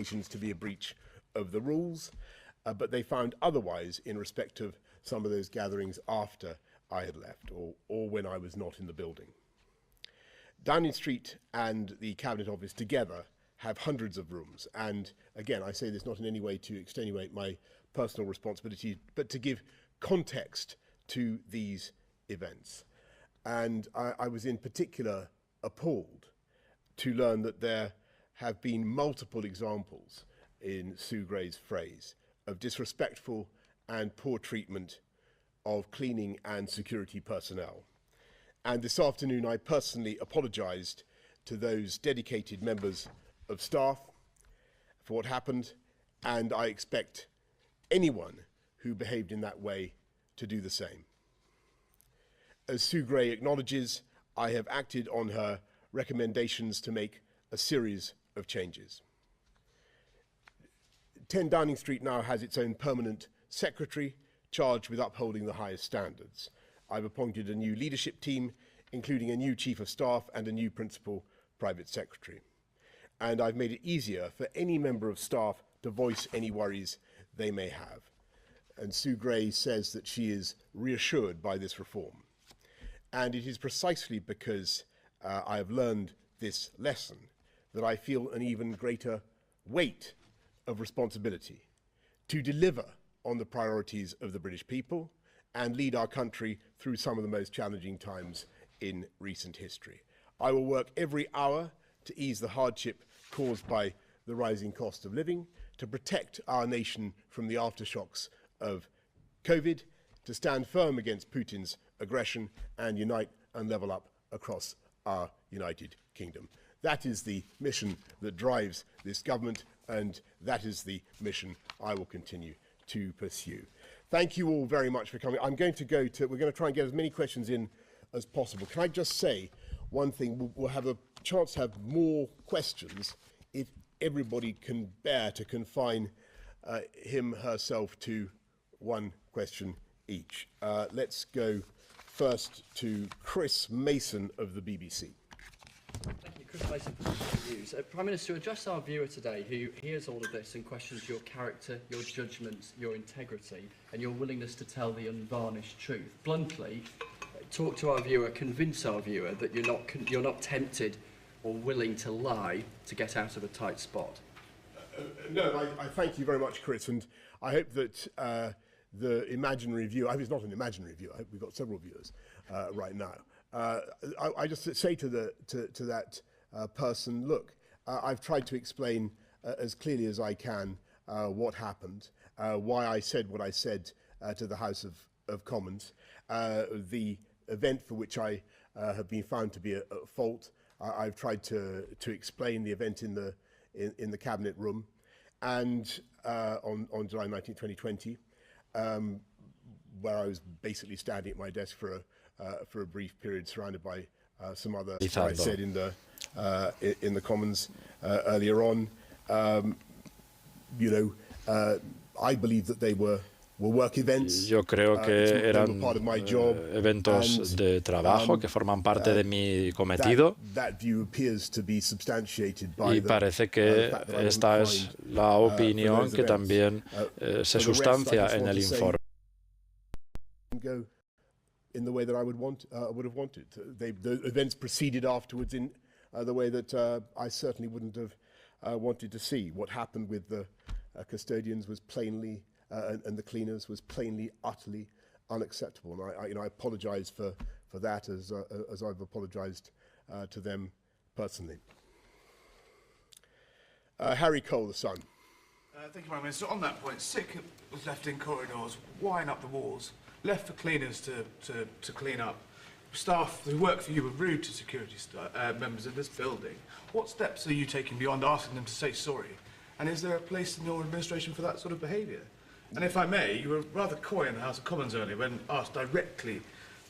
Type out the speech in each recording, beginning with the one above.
to be a breach of the rules, but they found otherwise in respect of some of those gatherings after I had left or when I was not in the building. Downing Street and the Cabinet Office together have hundreds of rooms, and again, I say this not in any way to extenuate my personal responsibility, but to give context to these events. And I was in particular appalled to learn that there have been multiple examples in Sue Gray's phrase of disrespectful and poor treatment of cleaning and security personnel. And this afternoon I personally apologised to those dedicated members of staff for what happened, and I expect anyone who behaved in that way to do the same. As Sue Gray acknowledges, I have acted on her recommendations to make a series of changes. 10 Downing Street now has its own permanent secretary charged with upholding the highest standards. I've appointed a new leadership team, including a new chief of staff and a new principal private secretary. And I've made it easier for any member of staff to voice any worries they may have. And Sue Gray says that she is reassured by this reform. And it is precisely because I have learned this lesson that I feel an even greater weight of responsibility to deliver on the priorities of the British people and lead our country through some of the most challenging times in recent history. I will work every hour to ease the hardship caused by the rising cost of living, to protect our nation from the aftershocks of COVID, to stand firm against Putin's aggression and unite and level up across our United Kingdom. That is the mission that drives this government, and that is the mission I will continue to pursue. Thank you all very much for coming. We're going to try and get as many questions in as possible. Can I just say one thing? We'll have a chance to have more questions if everybody can bear to confine him, herself to one question each. Let's go first to Chris Mason of the BBC. Thank you, Chris Mason for the news. Prime Minister, address our viewer today who hears all of this and questions your character, your judgment, your integrity and your willingness to tell the unvarnished truth. Bluntly, talk to our viewer, convince our viewer that you're not tempted or willing to lie to get out of a tight spot. No, I thank you very much, Chris, and I hope that the imaginary viewer, I mean, it's not an imaginary viewer, I hope we've got several viewers right now. I just say to that person, look, I've tried to explain as clearly as I can what happened, why I said what I said to the House of Commons, the event for which I have been found to be at fault. I've tried to explain the event in the cabinet room, and on July 19, 2020, where I was basically standing at my desk for a brief period, surrounded by some other what I said in the Commons earlier on. I believe that they were work events. Yo creo que eran eventos de trabajo que forman parte de mi cometido, y parece que esta es la opinión que también se sustancia en el informe. In the way that I would have wanted. The events proceeded afterwards in the way that I certainly wouldn't have wanted to see. What happened with the custodians was plainly and the cleaners was plainly, utterly unacceptable. And I apologise for that as I've apologised to them personally. Harry Cole, The Sun. Thank you, Prime Minister. On that point, sick was left in corridors, wiring up the walls, left for cleaners to clean up. Staff who work for you were rude to security members of this building. What steps are you taking beyond asking them to say sorry? And is there a place in your administration for that sort of behaviour? And if I may, you were rather coy in the House of Commons earlier when asked directly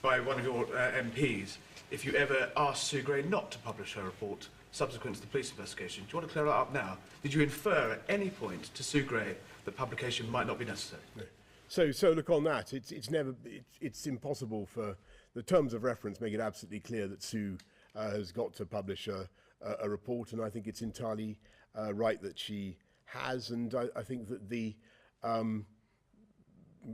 by one of your MPs if you ever asked Sue Gray not to publish her report subsequent to the police investigation. Do you want to clear that up now? Did you infer at any point to Sue Gray that publication might not be necessary? No. So look, on that, it's impossible for the terms of reference make it absolutely clear that Sue has got to publish a report, and I think it's entirely right that she has, and I think that the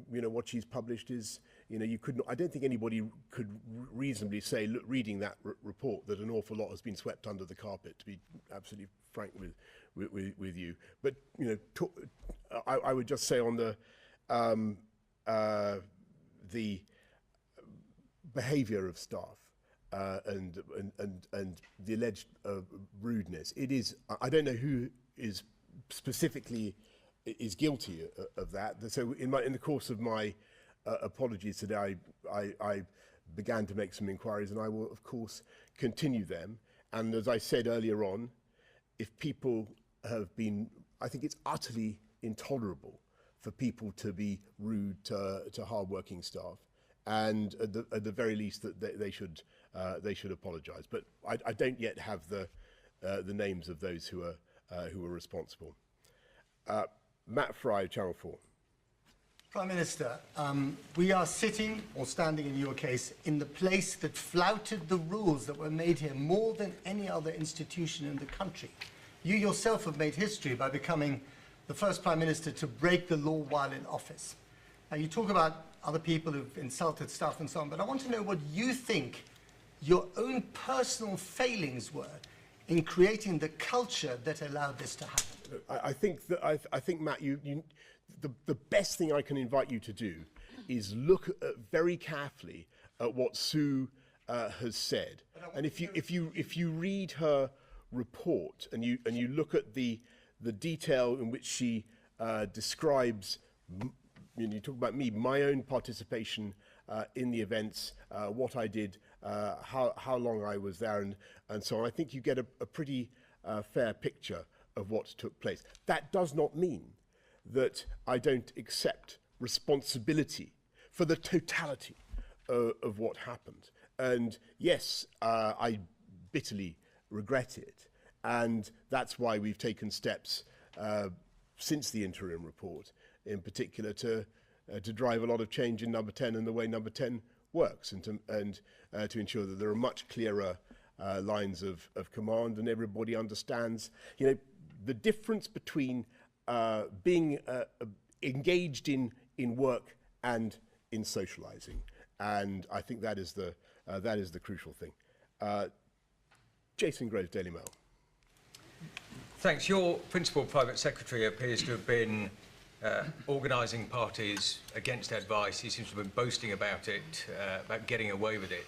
what she's published is, you could not, I don't think anybody could reasonably say, look, reading that report, that an awful lot has been swept under the carpet, to be absolutely frank with you. But, I would just say on the behaviour of staff and the alleged rudeness, it is, I don't know who is specifically is guilty of that. So in the course of my apologies today, I began to make some inquiries, and I will of course continue them. And as I said earlier on, if people have been, I think it's utterly intolerable for people to be rude to hard-working staff, and at the very least that they should apologise. But I don't yet have the names of those who are responsible. Matt Fry, Channel 4. Prime Minister, we are sitting, or standing in your case, in the place that flouted the rules that were made here more than any other institution in the country. You yourself have made history by becoming the first Prime Minister to break the law while in office. Now, you talk about other people who've insulted staff and so on, but I want to know what you think your own personal failings were in creating the culture that allowed this to happen. I think Matt, the best thing I can invite you to do is look very carefully at what Sue has said, and if you read her report and you look at the detail in which she describes, you talk about me, my own participation in the events, what I did, how long I was there, and so on. I think you get a pretty fair picture of what took place. That does not mean that I don't accept responsibility for the totality of what happened. And yes, I bitterly regret it, and that's why we've taken steps since the interim report, in particular, to drive a lot of change in Number 10 and the way Number 10 works, and to ensure that there are much clearer lines of command, and everybody understands, the difference between being engaged in work and in socialising, and I think that is the crucial thing. Jason Groves, Daily Mail. Thanks. Your principal private secretary appears to have been organising parties against advice. He seems to have been boasting about it, about getting away with it.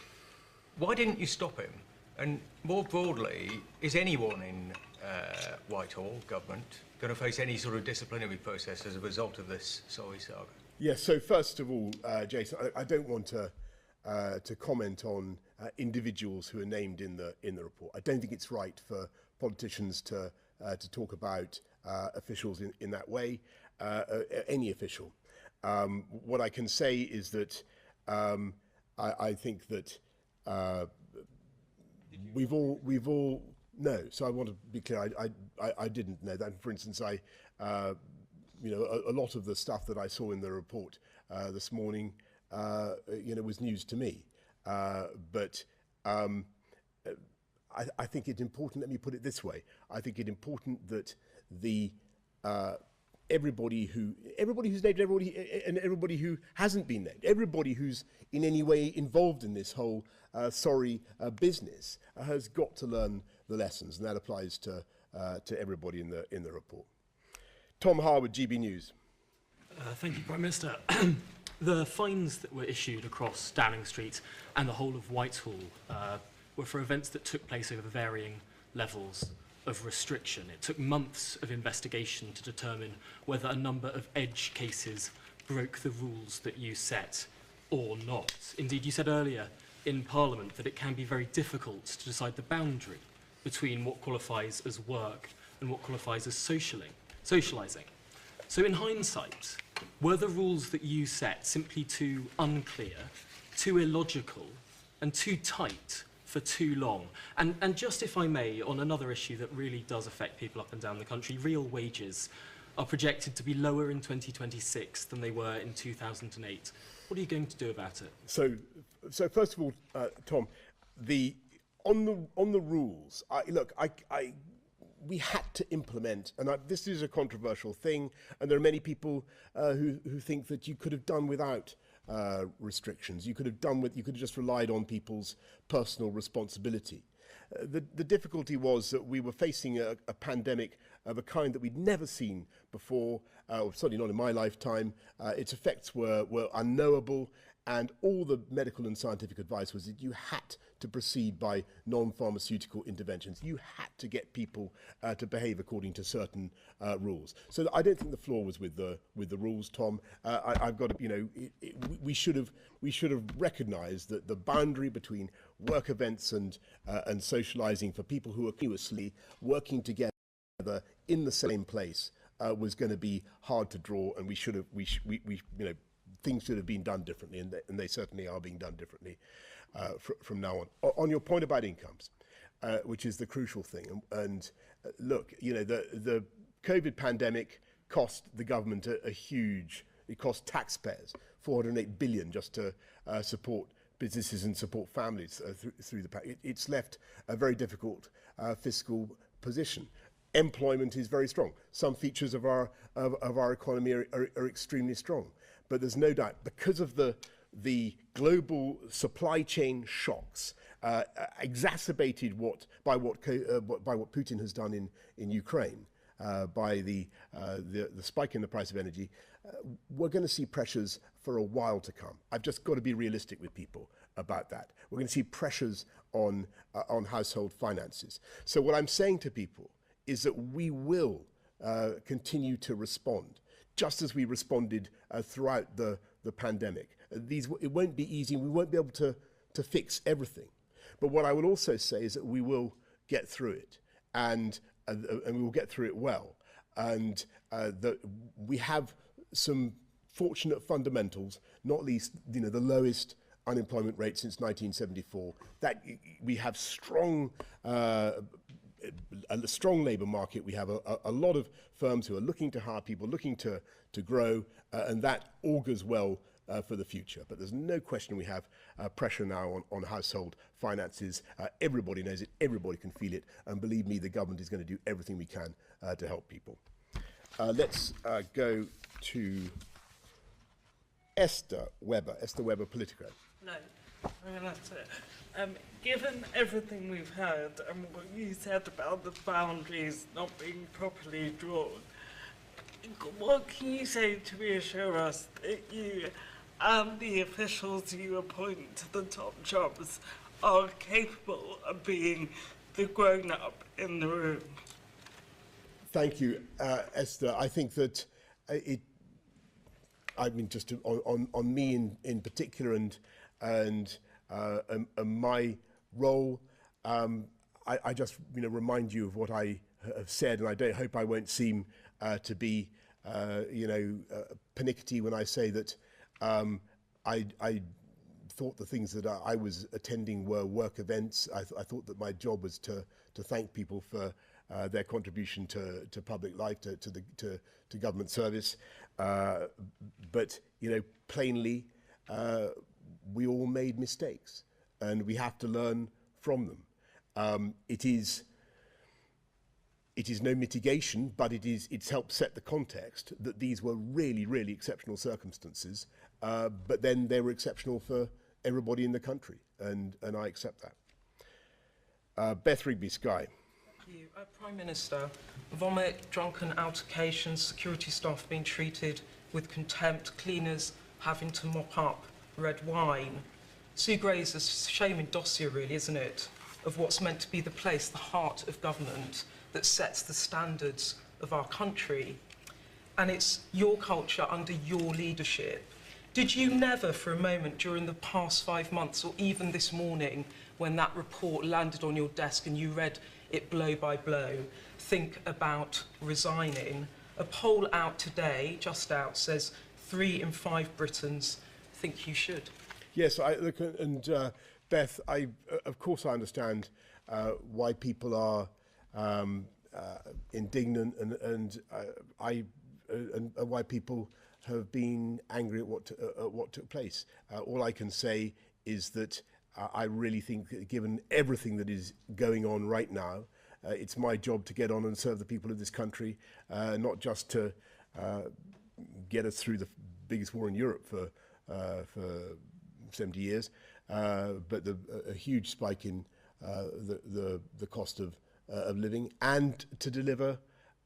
Why didn't you stop him? And more broadly, is anyone in Whitehall government going to face any sort of disciplinary process as a result of this sorry saga? Yes. So first of all, Jason, I don't want to comment on individuals who are named in the report. I don't think it's right for politicians to talk about officials in that way, any official. What I can say is that I think that we've all no. So I want to be clear. I didn't know that. For instance, a lot of the stuff that I saw in the report this morning, was news to me. But I think it's important. Let me put it this way: I think it's important that everybody who's named, everybody who hasn't been named, everybody who's in any way involved in this whole business has got to learn the lessons, and that applies to everybody in the report. Tom Harwood, GB News. Thank you, Prime Minister. The fines that were issued across Downing Street and the whole of Whitehall were for events that took place over varying levels of restriction. It took months of investigation to determine whether a number of edge cases broke the rules that you set or not. Indeed, you said earlier in Parliament that it can be very difficult to decide the boundary between what qualifies as work and what qualifies as socialising. So in hindsight, were the rules that you set simply too unclear, too illogical, and too tight for too long? And just, if I may, on another issue that really does affect people up and down the country, real wages are projected to be lower in 2026 than they were in 2008. What are you going to do about it? So first of all, Tom, on the rules, we had to implement, and this is a controversial thing, and there are many people who think that you could have done without restrictions. You could have just relied on people's personal responsibility. The difficulty was that we were facing a pandemic of a kind that we'd never seen before, or certainly not in my lifetime. Its effects were unknowable, and all the medical and scientific advice was that you had to proceed by non-pharmaceutical interventions. You had to get people to behave according to certain rules. So I don't think the flaw was with the rules, Tom. I've got to, we should have recognised that the boundary between work events and socialising for people who are continuously working together in the same place was going to be hard to draw, and things should have been done differently, and they certainly are being done differently from now on. On your point about incomes, which is the crucial thing, and look, the COVID pandemic cost the government a huge, it cost taxpayers $408 billion just to support businesses and support families through the pandemic. It's left a very difficult fiscal position. Employment is very strong. Some features of our economy are extremely strong. But there's no doubt, because of the global supply chain shocks, exacerbated by what Putin has done in Ukraine, by the spike in the price of energy, we're going to see pressures for a while to come. I've just got to be realistic with people about that. We're going to see pressures on household finances. So what I'm saying to people is that we will continue to respond, just as we responded throughout the pandemic. It won't be easy, and we won't be able to fix everything. But what I will also say is that we will get through it, and we will get through it well. And that we have some fortunate fundamentals, not least the lowest unemployment rate since 1974. That we have a strong labour market. We have a lot of firms who are looking to hire people, looking to grow, and that augurs well for the future. But there's no question we have pressure now on household finances. Everybody knows it, everybody can feel it, and believe me, the government is going to do everything we can to help people. Let's go to Esther Weber, Politico. No, that's it. Given everything we've heard and what you said about the boundaries not being properly drawn, what can you say to reassure us that you and the officials you appoint to the top jobs are capable of being the grown-up in the room? Thank you, Esther. I think that just on me in particular and my role, I just remind you of what I have said, and I hope I won't seem to be pernickety when I say that I thought the things that I was attending were work events. I thought that my job was to thank people for their contribution to public life, to government service. But plainly, we all made mistakes, and we have to learn from them. It is no mitigation, but it's helped set the context that these were really, really exceptional circumstances, but then they were exceptional for everybody in the country, and I accept that. Beth Rigby, Sky. Thank you. Prime Minister, vomit, drunken altercations, security staff being treated with contempt, cleaners having to mop up red wine. Sue Gray's a shaming dossier, really, isn't it, of what's meant to be the place, the heart of government, that sets the standards of our country. And it's your culture under your leadership. Did you never, for a moment during the past 5 months, or even this morning, when that report landed on your desk and you read it blow by blow, think about resigning? A poll out today, just out, says 3 in 5 Britons think you should. Yes, Beth, of course I understand why people are indignant and why people have been angry at what took place. All I can say is that I really think that given everything that is going on right now, it's my job to get on and serve the people of this country, not just to get us through the biggest war in Europe for 70 years, but a huge spike in the cost of living, and to deliver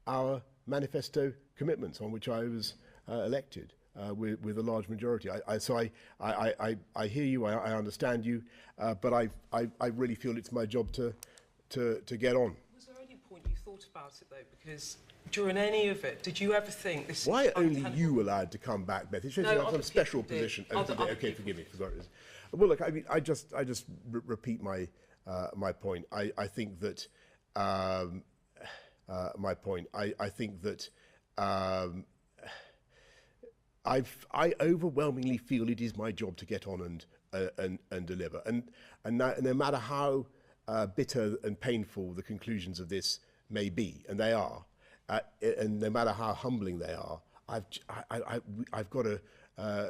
our manifesto commitments on which I was elected with a large majority. I hear you, I understand you, but I really feel it's my job to get on. Was there any point you thought about it, though? Because during any of it, did you ever think this Why is are only you allowed to come back, Beth? It shows you have some special position. Okay, forgive me. Well, look, I mean, I just repeat my point. I think that my point. I think that I overwhelmingly feel it is my job to get on and deliver. And no matter how bitter and painful the conclusions of this may be, and they are, and no matter how humbling they are, I've got to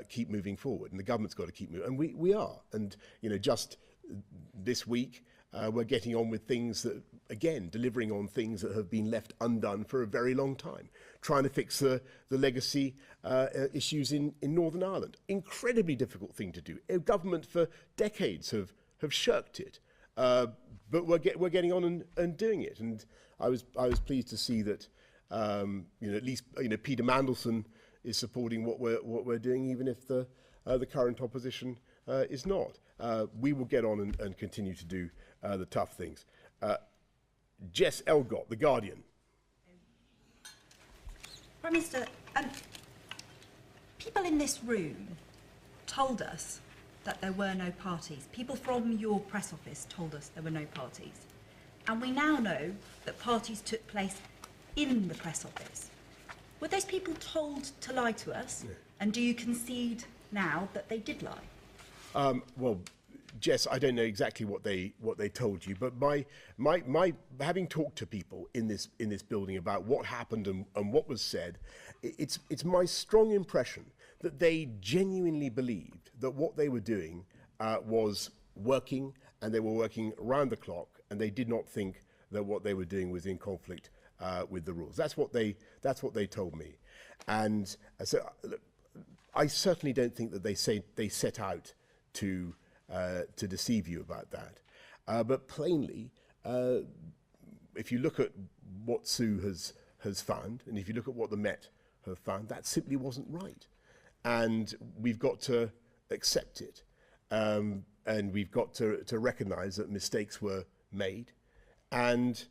keep moving forward, and the government's got to keep moving, and we are. And just this week, we're getting on with things that, again, delivering on things that have been left undone for a very long time, trying to fix the legacy issues in Northern Ireland. Incredibly difficult thing to do. Government for decades have shirked it, but we're getting on and doing it. And I was pleased to see that at least Peter Mandelson is supporting what we're doing, even if the current opposition is not. We will get on and continue to do the tough things. Jess Elgott, The Guardian. Prime Minister, people in this room told us that there were no parties. People from your press office told us there were no parties. And we now know that parties took place in the press office. Were those people told to lie to us? Yeah. And do you concede now that they did lie? Well, Jess, I don't know exactly what they told you, but my having talked to people in this building about what happened and what was said, it's my strong impression that they genuinely believed that what they were doing was working, and they were working around the clock, and they did not think that what they were doing was in conflict with the rules. That's what they told me, and so I certainly don't think that they set out to deceive you about that. But plainly, if you look at what Sue has found, and if you look at what the Met have found, that simply wasn't right. And we've got to accept it. And we've got to recognise that mistakes were made. And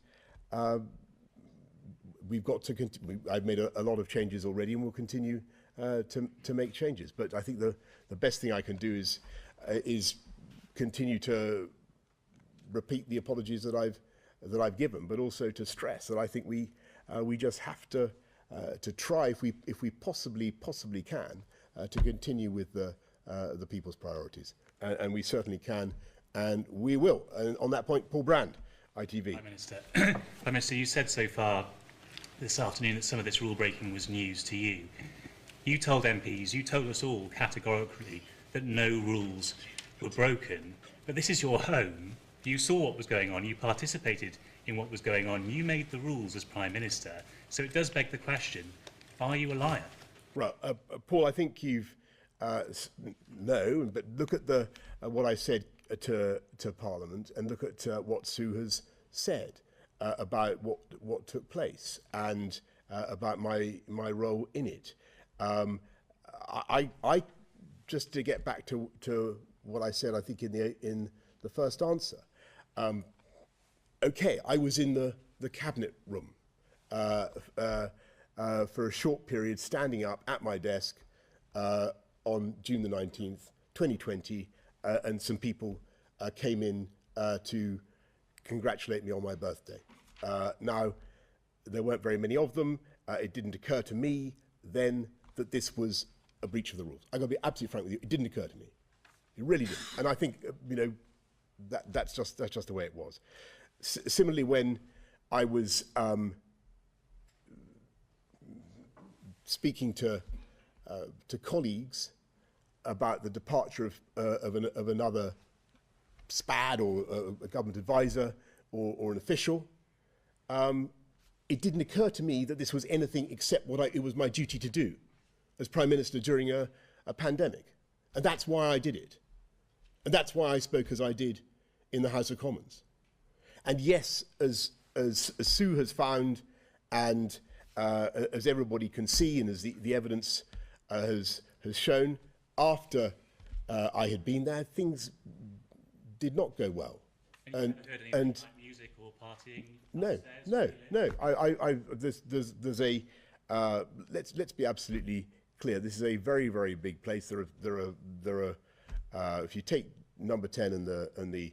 we've got to I've made a lot of changes already, and we'll continue to make changes. But I think the best thing I can do is continue to repeat the apologies that I've given, but also to stress that I think we just have to try, if we possibly can, to continue with the people's priorities, and we certainly can, and we will. And on that point, Paul Brand, ITV. Prime Minister, you said so far this afternoon that some of this rule breaking was news to you. You told MPs, you told us all categorically that no rules were broken, but this is your home. You saw what was going on, you participated in what was going on, you made the rules as Prime Minister, so it does beg the question, are you a liar? Well, Paul, I think you've no, but look at what I said to Parliament, and look at what Sue has said about what took place, and about my role in it. I just to get back to what I said, I think in the first answer. Okay, I was in the cabinet room for a short period, standing up at my desk on June the 19th, 2020, and some people came in to congratulate me on my birthday. Now, there weren't very many of them. It didn't occur to me then that this was a breach of the rules. I've got to be absolutely frank with you. It didn't occur to me. It really didn't. And I think that's just the way it was. Similarly, when I was speaking to colleagues about the departure of another SPAD or a government advisor or an official, it didn't occur to me that this was anything except what it was my duty to do as Prime Minister during a pandemic. And that's why I did it. And that's why I spoke as I did in the House of Commons. And yes, as Sue has found, and as everybody can see, and as the evidence has shown, after I had been there, things did not go well. And you haven't heard anything like music or partying? No. There's a let's be absolutely clear. This is a very, very big place. There are if you take number 10 and the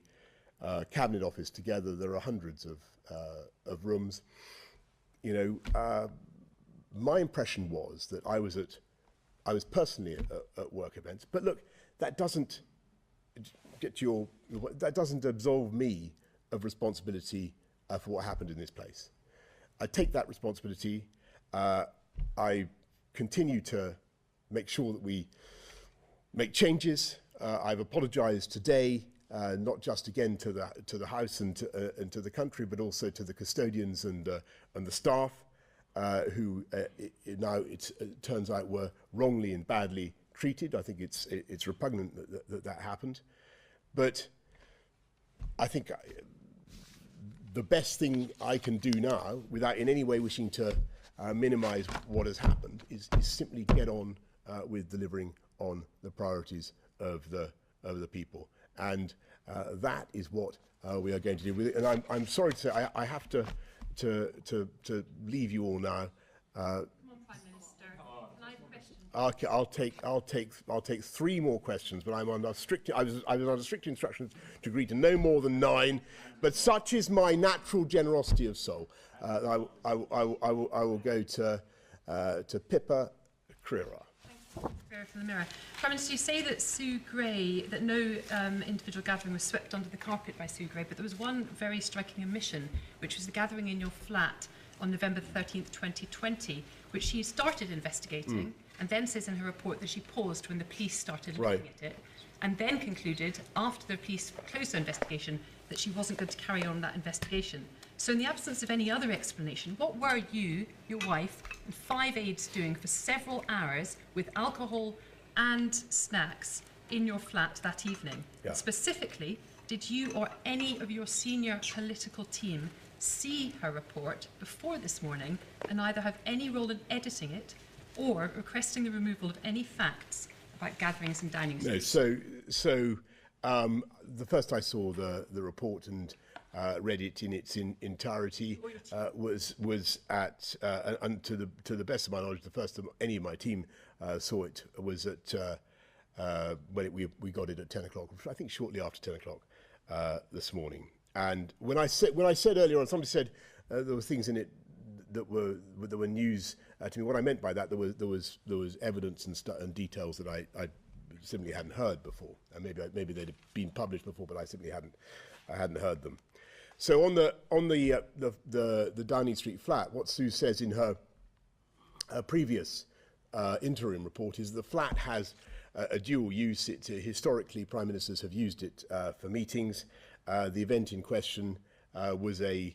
cabinet office together, there are hundreds of rooms. You know, my impression was that I was personally at work events. But look, that doesn't absolve me of responsibility for what happened in this place. I take that responsibility. I continue to make sure that we make changes. I've apologised today, not just again to the House and to the country, but also to the custodians and the staff who now it turns out were wrongly and badly treated. I think it's repugnant that happened, but I think the best thing I can do now, without in any way wishing to minimise what has happened, is simply get on with delivering on the priorities of the people, and that is what we are going to do with it. And I'm sorry to say I have to leave you all now. Come on, Prime Minister. Okay, I'll take 3 more questions, but I was under strict instructions to agree to no more than 9. But such is my natural generosity of soul. I will go to Pippa Crerar. From the Mirror. Prime Minister, you say that Sue Gray, that no individual gathering was swept under the carpet by Sue Gray, but there was one very striking omission, which was the gathering in your flat on November 13th, 2020, which she started investigating, and then says in her report that she paused when the police started looking at it, and then concluded, after the police closed their investigation, that she wasn't going to carry on that investigation. So in the absence of any other explanation, what were you, your wife, and 5 aides doing for several hours with alcohol and snacks in your flat that evening? Yeah. Specifically, did you or any of your senior political team see her report before this morning and either have any role in editing it or requesting the removal of any facts about gatherings and dining suites? No, so the first I saw the report and read it in its entirety was at and to the best of my knowledge, the first time any of my team saw it was at when we got it at 10 o'clock, I think shortly after 10 o'clock this morning. And when I said earlier on, somebody said there were things in it that were news to me. What I meant by that, there was evidence and details that I simply hadn't heard before, and maybe they'd have been published before, but I simply hadn't heard them. So on the Downing Street flat, what Sue says in her previous interim report is the flat has a dual use. Historically, Prime Ministers have used it for meetings. The event in question was a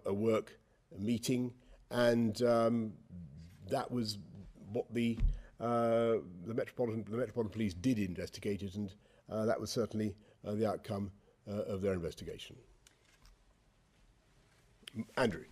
work meeting, and that was what the Metropolitan Police did investigate it, and that was certainly the outcome of their investigation. Andrew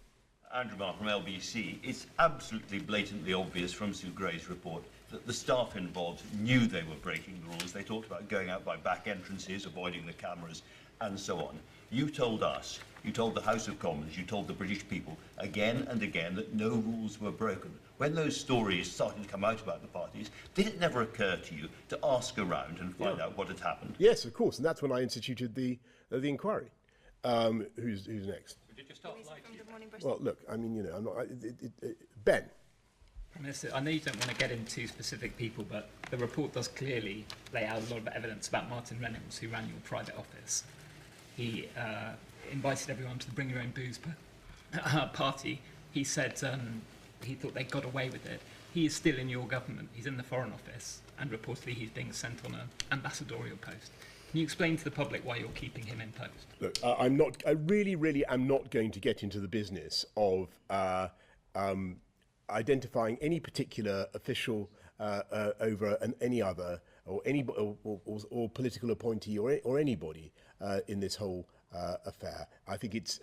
Marr from LBC. It's absolutely blatantly obvious from Sue Gray's report that the staff involved knew they were breaking the rules. They talked about going out by back entrances, avoiding the cameras, and so on. You told us, you told the House of Commons, you told the British people again and again that no rules were broken. When those stories started to come out about the parties, did it never occur to you to ask around and find out what had happened? Yes, of course, and that's when I instituted the inquiry. Who's next? Did you start Well, look, I mean, you know, I'm not. Ben. Prime Minister, I know you don't want to get into specific people, but the report does clearly lay out a lot of evidence about Martin Reynolds, who ran your private office. He invited everyone to the Bring Your Own Booze party. He said he thought they got away with it. He is still in your government. He's in the Foreign Office, and reportedly he's being sent on an ambassadorial post. Can you explain to the public why you're keeping him in post? Look, I really am not going to get into the business of identifying any particular official over any other, or or political appointee, or anybody in this whole affair. I think it's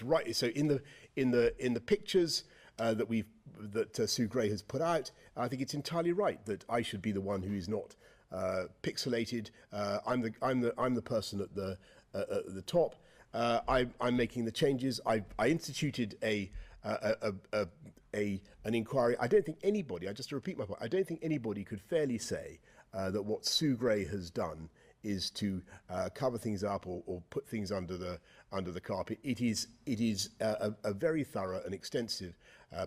right. So in the pictures that Sue Gray has put out, I think it's entirely right that I should be the one who is not pixelated. I'm the person at the top. I'm making the changes. I instituted an inquiry. I don't think anybody, just to repeat my point, I don't think anybody could fairly say that what Sue Gray has done is to cover things up or put things under the carpet. It is a very thorough and extensive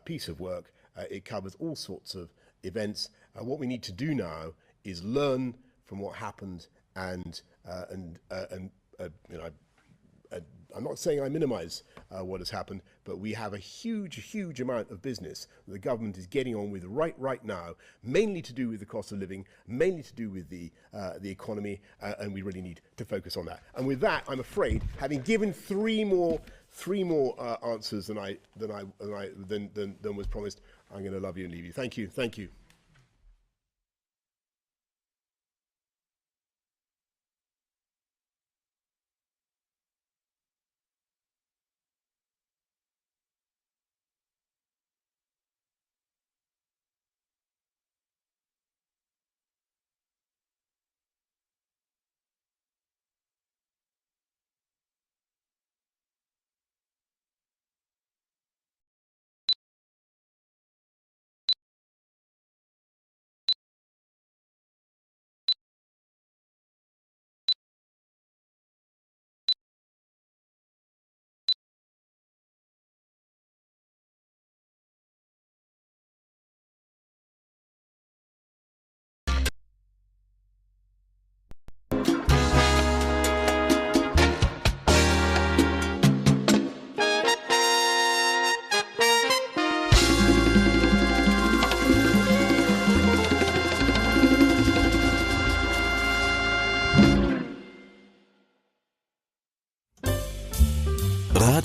piece of work. It covers all sorts of events. What we need to do now is learn from what happened, and I'm not saying I minimise what has happened, but we have a huge amount of business that the government is getting on with right now, mainly to do with the cost of living, mainly to do with the economy, and we really need to focus on that. And with that, I'm afraid, having given three more answers than was promised, I'm going to love you and leave you. Thank you.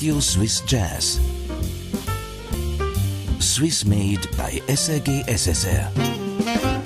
Radio Swiss Jazz. Swiss made by SRG SSR.